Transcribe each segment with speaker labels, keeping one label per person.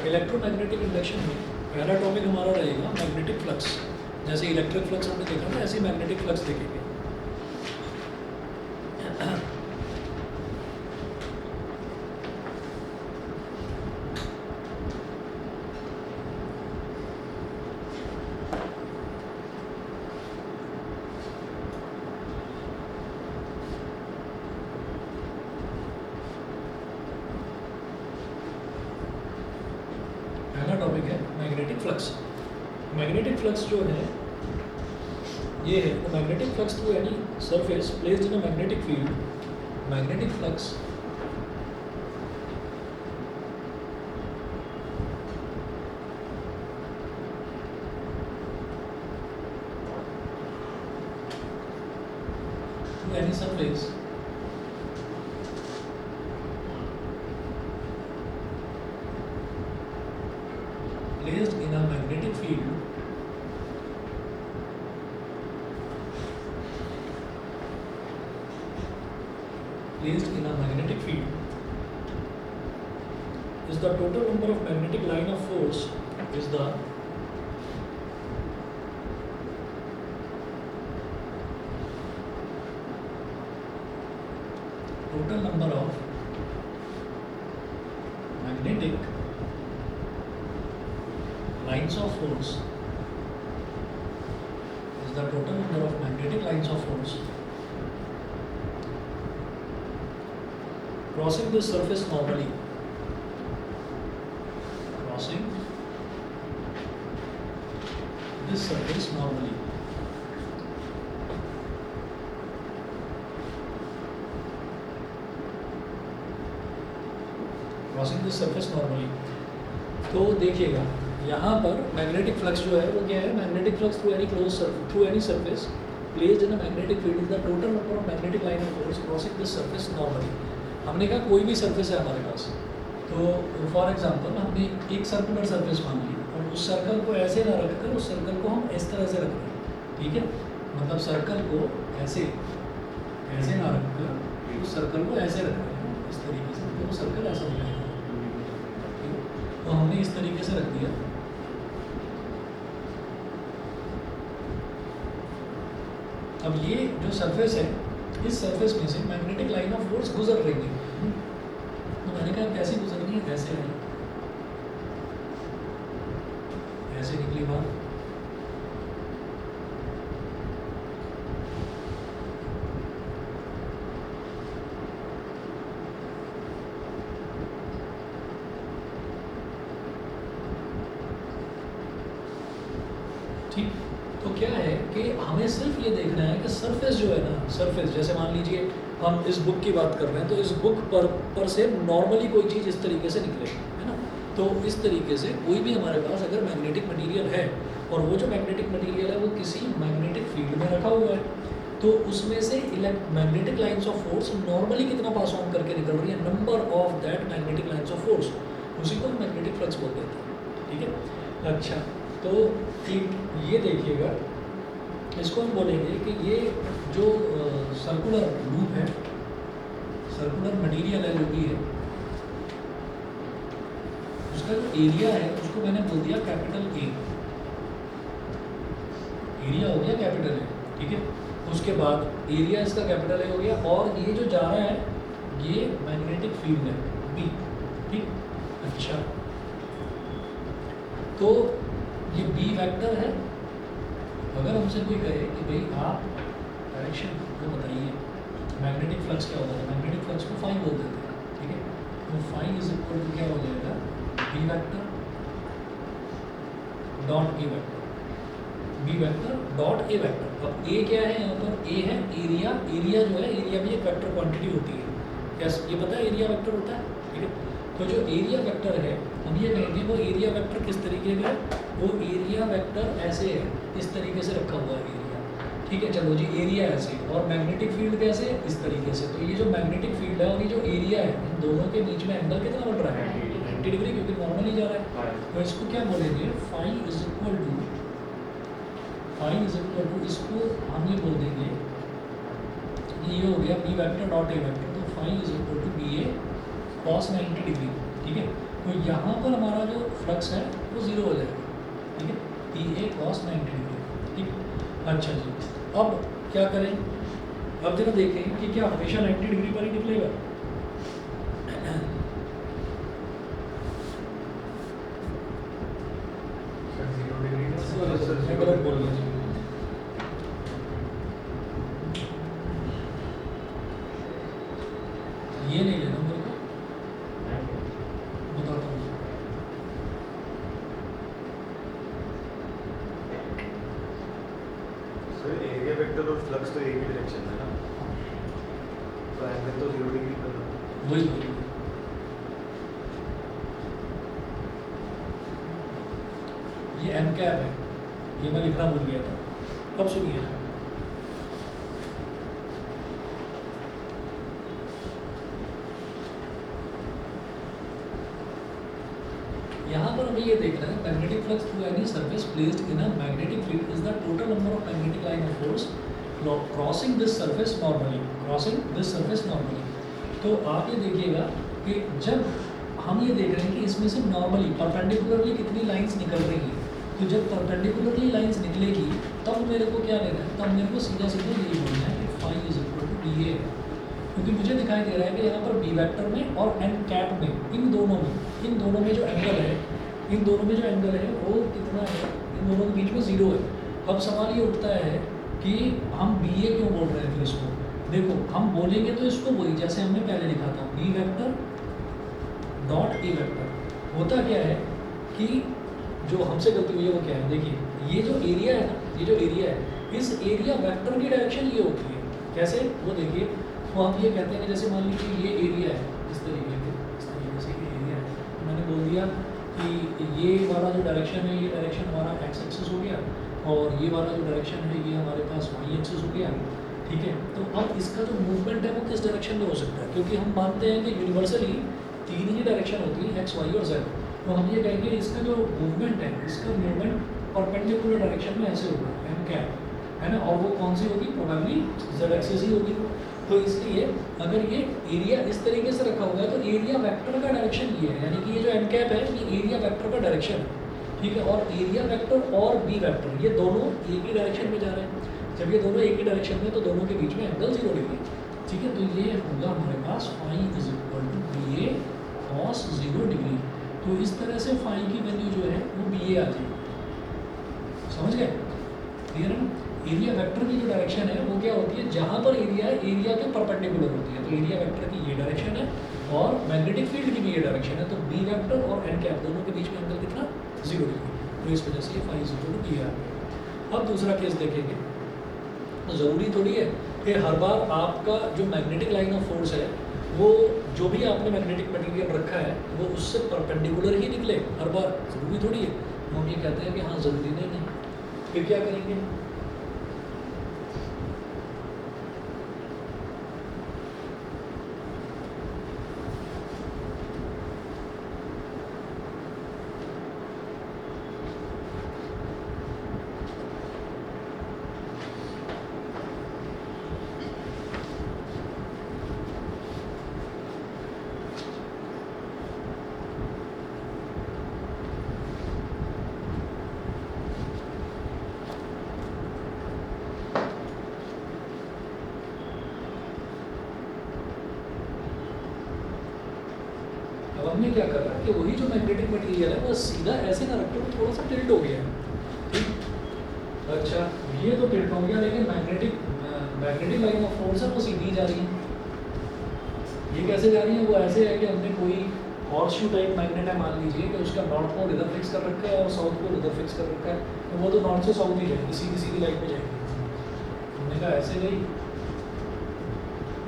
Speaker 1: Electromagnetic induction में पहला topic हमारा रहेगा मैग्नेटिक फ्लक्स। जैसे इलेक्ट्रिक फ्लक्स हमने देखा ना, ऐसे मैग्नेटिक फ्लक्स देखेंगे। पहला टॉपिक है मैग्नेटिक फ्लक्स। मैग्नेटिक फ्लक्स जो है ये है magnetic flux through any surface placed in a magnetic field. Magnetic flux through any surface placed in a magnetic field is the total number of magnetic line of force is the total number of magnetic lines of force is the total number of magnetic lines of force crossing this surface normally. Crossing this surface normally. Crossing this surface normally. तो देखिएगा यहाँ पर magnetic flux जो है वो क्या है, magnetic flux through any through any surface placed in a magnetic field is the total number of magnetic line of force crossing this surface normally. हमने कहा कोई भी सरफेस है हमारे पास, तो फॉर एग्जांपल हमने एक सर्कुलर सरफेस मान ली और उस सर्कल को ऐसे ना रखकर उस सर्कल को हम इस तरह से रख रहे हैं, ठीक है। मतलब सर्कल को ऐसे ऐसे ना रखकर उस सर्कल को ऐसे रख रहे हैं इस तरीके से, तो वो सर्कल ऐसा दिखाएगा। तो हमने इस तरीके से रख दिया। अब ये जो सरफेस है, इस सरफेस में से मैग्नेटिक लाइन ऑफ फोर्स गुजर रही है। तो मैंने कहा कैसे गुजरनी है, ऐसे है, ऐसे निकली बात। ठीक, तो क्या है कि हमें सिर्फ ये देखना है कि सरफेस जो है ना, सरफेस जैसे मान लीजिए हम इस बुक की बात कर रहे हैं, तो इस बुक पर से नॉर्मली कोई चीज़ इस तरीके से निकलेगी, है ना। तो इस तरीके से कोई भी हमारे पास अगर मैग्नेटिक मटेरियल है और वो जो मैग्नेटिक मटेरियल है वो किसी मैग्नेटिक फील्ड में रखा हुआ है, तो उसमें से magnetic lines of force normally कितना पास ऑन करके निकल रही है, number of that magnetic lines of force, उसी को हम मैग्नेटिक फ्लक्स बोल देते हैं, ठीक है। अच्छा, तो ये देखिएगा, इसको हम बोलेंगे कि ये जो सर्कुलर लूप है, सर्कुलर मटेरियल है जो भी है, उसका जो एरिया है उसको मैंने बोल दिया कैपिटल ए। एरिया हो गया कैपिटल ए, ठीक है। उसके बाद एरिया इसका कैपिटल ए हो गया, और ये जो जा रहा है ये मैग्नेटिक फील्ड है बी, ठीक। अच्छा, तो ये बी वेक्टर है। अगर हमसे कोई कहे कि भाई आप डायरेक्शन को बताइए, मैग्नेटिक फ्लक्स क्या होता है, मैग्नेटिक फ्लक्स को फाई बोल देते हैं, ठीक है। तो फाई इज इक्वल टू क्या हो जाएगा, B vector dot A vector, B vector dot A vector. अब ए क्या है यहाँ पर, ए है एरिया। एरिया जो है, एरिया भी एक वेक्टर क्वांटिटी होती है, कैसे ये पता है, एरिया वेक्टर होता है, ठीक है। तो जो एरिया वेक्टर है, हम ये कहेंगे वो एरिया वेक्टर किस तरीके का है, वो एरिया वेक्टर ऐसे है, इस तरीके से रखा हुआ है एरिया, ठीक है। चलो जी, एरिया ऐसे और मैग्नेटिक फील्ड कैसे, इस तरीके से। तो ये जो मैग्नेटिक फील्ड है और ये जो एरिया है, इन दोनों के बीच में एंगल कितना बन रहा है, 90 डिग्री, क्योंकि नॉर्मली जा रहा है। तो इसको क्या बोलेंगे, फाई इज इक्वल टू, इसको हम ये बोल देंगे, ये हो गया B vector dot A vector. तो phi is equal to B A cos 90 degree. ठीक है। तो यहाँ पर हमारा जो फ्लक्स है वो ज़ीरो हो जाएगा, ठीक है, पी ए कॉस 90 डिग्री, ठीक। अच्छा जी, अब क्या करें, अब जरा देखें कि क्या हमेशा 90 डिग्री पर ही निकलेगा। मैं गलत बोल रहा हूँ। ये नहीं लेना मेरे को, बताता हूँ।
Speaker 2: सर एरिया वेक्टर और फ्लक्स तो एक ही डायरेक्शन है ना, तो एंगल तो 0 डिग्री पर है।
Speaker 1: वही ये एम कैप है, ये मैं लिखना भूल गया था। अब सुनिए, यहाँ पर हमें ये देखना है magnetic flux through any surface placed in a magnetic field is the total number of magnetic line of force crossing this surface normally, crossing this surface normally. तो आप ये देखिएगा कि जब हम ये देख रहे हैं कि इसमें से नॉर्मली परपेंडिकुलरली कितनी लाइंस निकल रही हैं, तो जब परपेंडिकुलरली लाइंस निकलेगी तब मेरे को क्या लेना है, तब मेरे को सीधा सीधा यही बोलना है कि phi is equal to B A, क्योंकि मुझे दिखाई दे रहा है कि यहाँ पर बी वेक्टर में और एन कैप में, इन दोनों में जो एंगल है, इन दोनों में जो एंगल है वो कितना है, इन दोनों के बीच में ज़ीरो है। अब सवाल ये उठता है कि हम बी ए क्यों बोल रहे हैं फिर इसको। देखो हम बोलेंगे तो इसको वही जैसे हमने पहले लिखा था, B vector dot A vector. होता क्या है कि जो हमसे गलती हुई है वो क्या है, देखिए ये जो एरिया है ना, ये जो एरिया है, इस एरिया वेक्टर की डायरेक्शन ये होती है। कैसे, वो देखिए, तो हम ये कहते हैं कि जैसे मान लीजिए ये एरिया है, इस तरीके से ये एरिया है, तो मैंने बोल दिया कि ये वाला जो डायरेक्शन है, ये डायरेक्शन हमारा एक्स एक्सिस हो गया, और ये वाला जो डायरेक्शन है ये हमारे पास वाई एक्सिस हो गया, ठीक है। तो अब इसका जो मूवमेंट है वो किस डायरेक्शन में हो सकता है, क्योंकि हम मानते हैं कि यूनिवर्सली 3 ही डायरेक्शन होती है, एक्स वाई और जेड। तो हम ये कहेंगे इसका जो मूवमेंट है, इसका मूवमेंट परपेंडिकुलर डायरेक्शन में ऐसे होगा, एम कैप, है ना, और वो कौन सी होगी, प्रोबेबली जेड एक्सिस ही होगी। तो इसलिए अगर ये एरिया इस तरीके से रखा होगा तो एरिया वेक्टर का डायरेक्शन ये है, यानी कि ये जो एम कैप है ये एरिया वेक्टर का डायरेक्शन है, ठीक है। और एरिया वेक्टर और बी वेक्टर ये दोनों एक ही डायरेक्शन में जा रहे हैं। जब ये दोनों एक ही डायरेक्शन में, तो दोनों के बीच में एंगल 0 डिग्री, ठीक है। तो ये होगा हमारे पास phi is equal to B A cos 0 degree. तो इस तरह से फाई की वैल्यू जो है वो बी ए आ जाएगी, समझ गए, क्लियर है ना। एरिया वेक्टर की जो डायरेक्शन है वो क्या होती है, जहाँ पर एरिया है एरिया के परपेंडिकुलर होती है, तो एरिया वेक्टर की ये डायरेक्शन है, और मैग्नेटिक फील्ड की भी ये डायरेक्शन है। तो बी वेक्टर और एन कैप दोनों के बीच में एंगल कितना, 0 डिग्री। तो इस वजह से phi is equal to B आ गया। अब दूसरा केस देखेंगे, तो ज़रूरी थोड़ी है कि हर बार आपका जो मैग्नेटिक लाइन ऑफ फोर्स है वो जो भी आपने मैग्नेटिक मटेरियल रखा है वो उससे परपेंडिकुलर ही निकले हर बार, ज़रूरी थोड़ी है। हम ये कहते हैं कि हाँ ज़रूरी नहीं है। फिर क्या करेंगे, हमने क्या कर रहा है कि वही जो मैग्नेटिक मटेरियल है वो सीधा ऐसे ना रखते हुए थोड़ा सा टिल्ट हो गया है, ठीक। अच्छा, ये तो टिल्ट हो गया, लेकिन मैग्नेटिक लाइन ऑफ फोर्स है वो सीधी जा रही है। ये कैसे जा रही है, वो ऐसे है कि हमने कोई हॉर्स शू टाइप मैग्नेट है, मान लीजिए कि उसका नॉर्थ पोल इधर फिक्स कर रखा है और साउथ पोल इधर फिक्स कर रखा है, तो वो तो नॉर्थ से साउथ ही जाएगी, सीधी सीधी लाइन में जाएगी। हमने कहा ऐसे गई,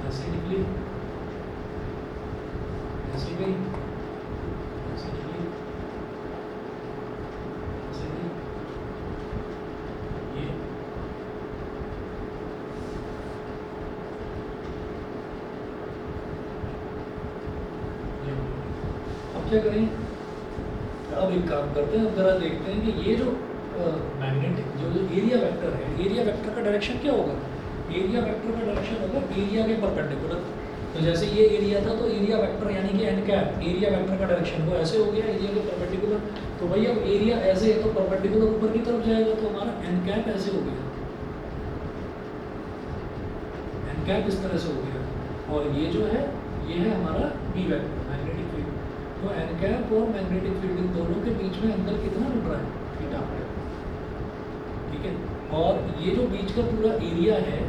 Speaker 1: ऐसे निकली, ऐसे गई, क्या करें, अब एक काम करते हैं, अब जरा देखते हैं कि ये जो मैग्नेटिक जो एरिया वेक्टर है, एरिया वेक्टर का डायरेक्शन क्या होगा, एरिया वेक्टर का डायरेक्शन होगा एरिया के परपेंडिकुलर, तो जैसे ये एरिया था तो एरिया वेक्टर यानी कि एन कैप एरिया वेक्टर का डायरेक्शन वो ऐसे हो गया एरिया के परपेंडिकुलर। तो भाई अब एरिया ऐसे है तो परपेंडिकुलर ऊपर की तरफ जाएगा तो हमारा एन कैप ऐसे हो गया, एन कैप इस तरह से हो गया। और ये जो है ये है हमारा बी वेक्टर मैग्नेटिक फील्ड। तो एन कैप और मैग्नेटिक फील्ड इन दोनों के बीच में अंदर कितना मिल रहा है थीटा, ठीक है। और ये जो बीच का पूरा एरिया है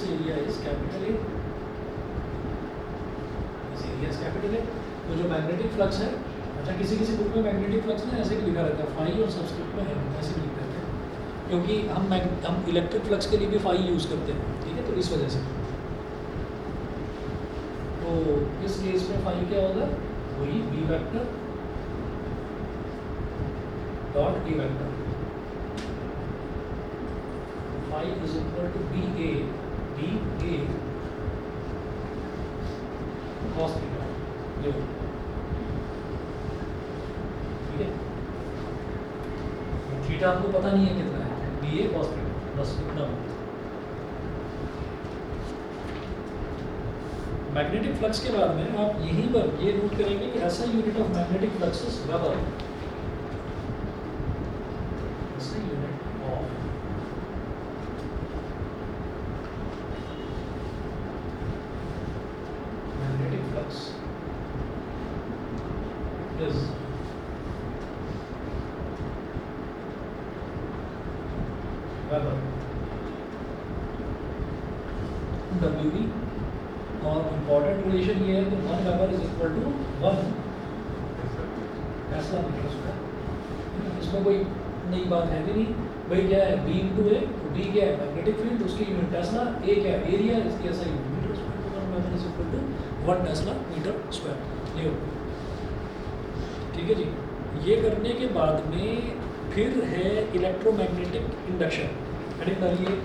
Speaker 1: area is capital A, this area is capital A. तो जो मैग्नेटिक फ्लक्स है, अच्छा किसी किसी बुक में मैग्नेटिक फ्लक्स ना ऐसे भी लिखा रहता है फाई और सबस्क्रिप्ट में है ऐसे भी लिख रहते हैं, क्योंकि हम इलेक्ट्रिक फ्लक्स के लिए भी फाई यूज़ करते हैं, ठीक है। तो इस वजह से तो इस केस में फाई क्या होगा, वही B vector dot A vector, phi is equal to B A cos theta, ठीक है। थीटा आपको पता नहीं है कितना है, बी ए cos थीटा, बस इतना। मैग्नेटिक फ्लक्स के बाद में आप यहीं पर ये नोट करेंगे कि ऐसा unit of magnetic flux is weber, ऐसा unit of is Weber WB। और इम्पॉर्टेंट रिलेशन ये है कि 1 weber is equal to 1 tesla metre square. इसमें कोई नई बात है भी नहीं भाई, क्या है बी इंटू ए, बी क्या है मैग्नेटिक फील्ड, उसकी यूनिट टेस्ला, ए क्या है एरिया, इसकी ऐसा यूनिट मीटर स्क्वायर, तो 1 weber is equal to 1 tesla metre square. ये ठीक है जी। ये करने के बाद में फिर है इलेक्ट्रोमैग्नेटिक इंडक्शन। हेडिंग डालिए,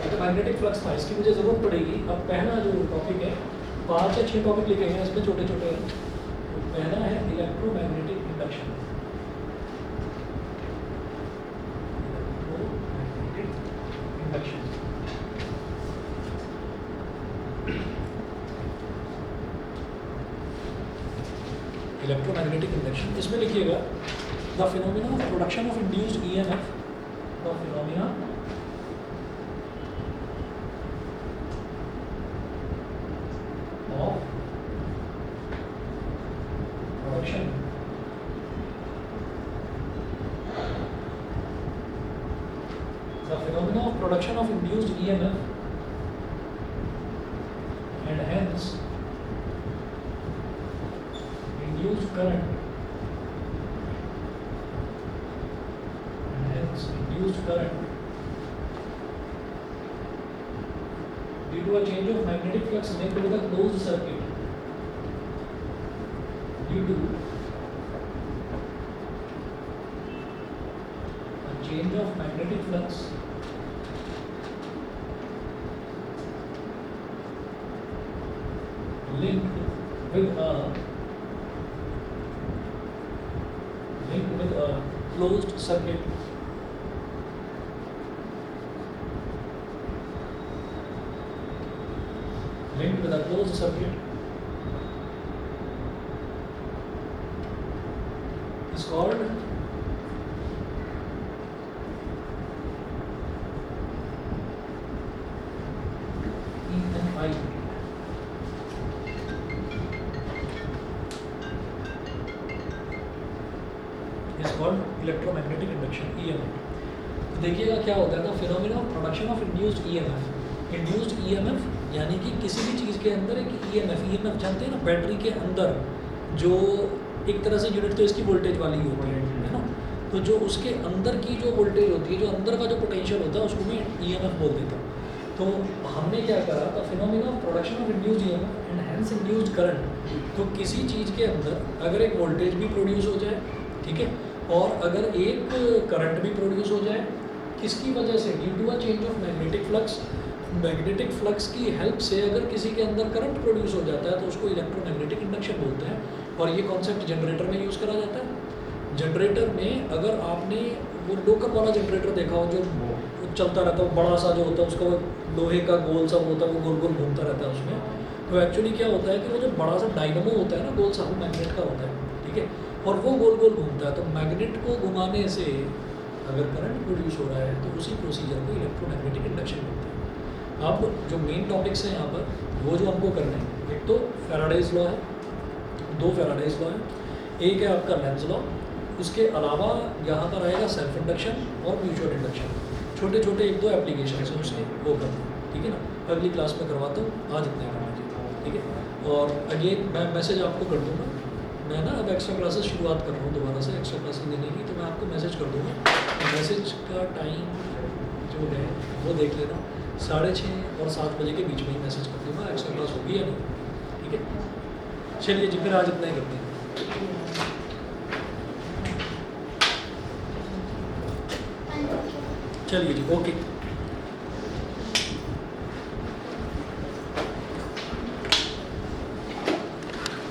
Speaker 1: तो मैग्नेटिक फ्लक्स था, इसकी मुझे ज़रूरत पड़ेगी। अब पहला जो टॉपिक है, 5 या 6 टॉपिक लिखे हैं इसमें छोटे छोटे हैं। तो पहला है electromagnetic induction. Electromagnetic induction electromagnetic induction, इसमें लिखिएगा the phenomena of production of induced EMF, the phenomena of production the phenomena of production of induced EMF and hence induced current and hence induced current due to a change of magnetic flux made with a closed circuit, due to a change of magnetic flux linked with a closed circuit, linked with a closed circuit is called EMI. Electromagnetic induction EMF। तो देखिएगा क्या होता है ना, phenomena of production of induced EMF। Induced EMF यानी कि किसी भी चीज़ के अंदर एक EMF जानते हैं ना, बैटरी के अंदर जो एक तरह से यूनिट तो इसकी वोल्टेज वाली ही होती है ना, तो जो उसके अंदर की जो वोल्टेज होती है, जो अंदर का जो पोटेंशियल होता है उसको मैं EMF बोल देता हूँ। तो हमने क्या करा था, phenomena of production of induced EMF and hence induced current. तो किसी चीज़ के अंदर अगर एक वोल्टेज भी प्रोड्यूस हो जाए, ठीक है, और अगर एक करंट भी प्रोड्यूस हो जाए, किसकी वजह से, due to a change of magnetic flux, magnetic flux की हेल्प से अगर किसी के अंदर करंट प्रोड्यूस हो जाता है तो उसको इलेक्ट्रोमैग्नेटिक इंडक्शन बोलते हैं। और ये कॉन्सेप्ट जनरेटर में यूज़ करा जाता है। जनरेटर में अगर आपने वो लोकल वाला जनरेटर देखा हो जो चलता रहता है, वो बड़ा सा जो होता है उसका वो लोहे का गोल सा वो होता है, वो गोल गोल घूमता रहता है उसमें। तो एक्चुअली क्या होता है कि वो जो बड़ा सा डायनमो होता है ना गोल सा, वो मैग्नेट का होता है, ठीक है, और वो गोल गोल घूमता है। तो मैग्नेट को घुमाने से अगर करंट प्रोड्यूस हो रहा है तो उसी प्रोसीजर को इलेक्ट्रोमैग्नेटिक इंडक्शन बोलते हैं। अब जो मेन टॉपिक्स हैं यहाँ पर वो जो हमको करने हैं, एक तो फैराडेज लॉ है, 2 फैराडेज लॉ है, एक है आपका लेंज लॉ, उसके अलावा यहाँ पर आएगा सेल्फ इंडक्शन और म्यूचुअल इंडक्शन। छोटे छोटे 1-2 एप्लीकेशन हैं उसके, वो करते हैं, ठीक है ना। अगली क्लास में करवाता हूँ, आज इतना करना चाहिए, ठीक है। और अगेन मैं मैसेज आपको कर दूँगा, मैं ना अब एक्स्ट्रा क्लासेस शुरुआत कर रहा हूँ दोबारा से एक्स्ट्रा क्लासेस देने की, तो मैं आपको मैसेज कर दूँगा। मैसेज का टाइम जो है वो देख लेना, 6:30 और 7 बजे के बीच में ही मैसेज कर दूँगा, एक्स्ट्रा क्लास होगी या नहीं, ठीक है। चलिए जी, फिर आज इतना ही करते हैं। चलिए जी, ओके।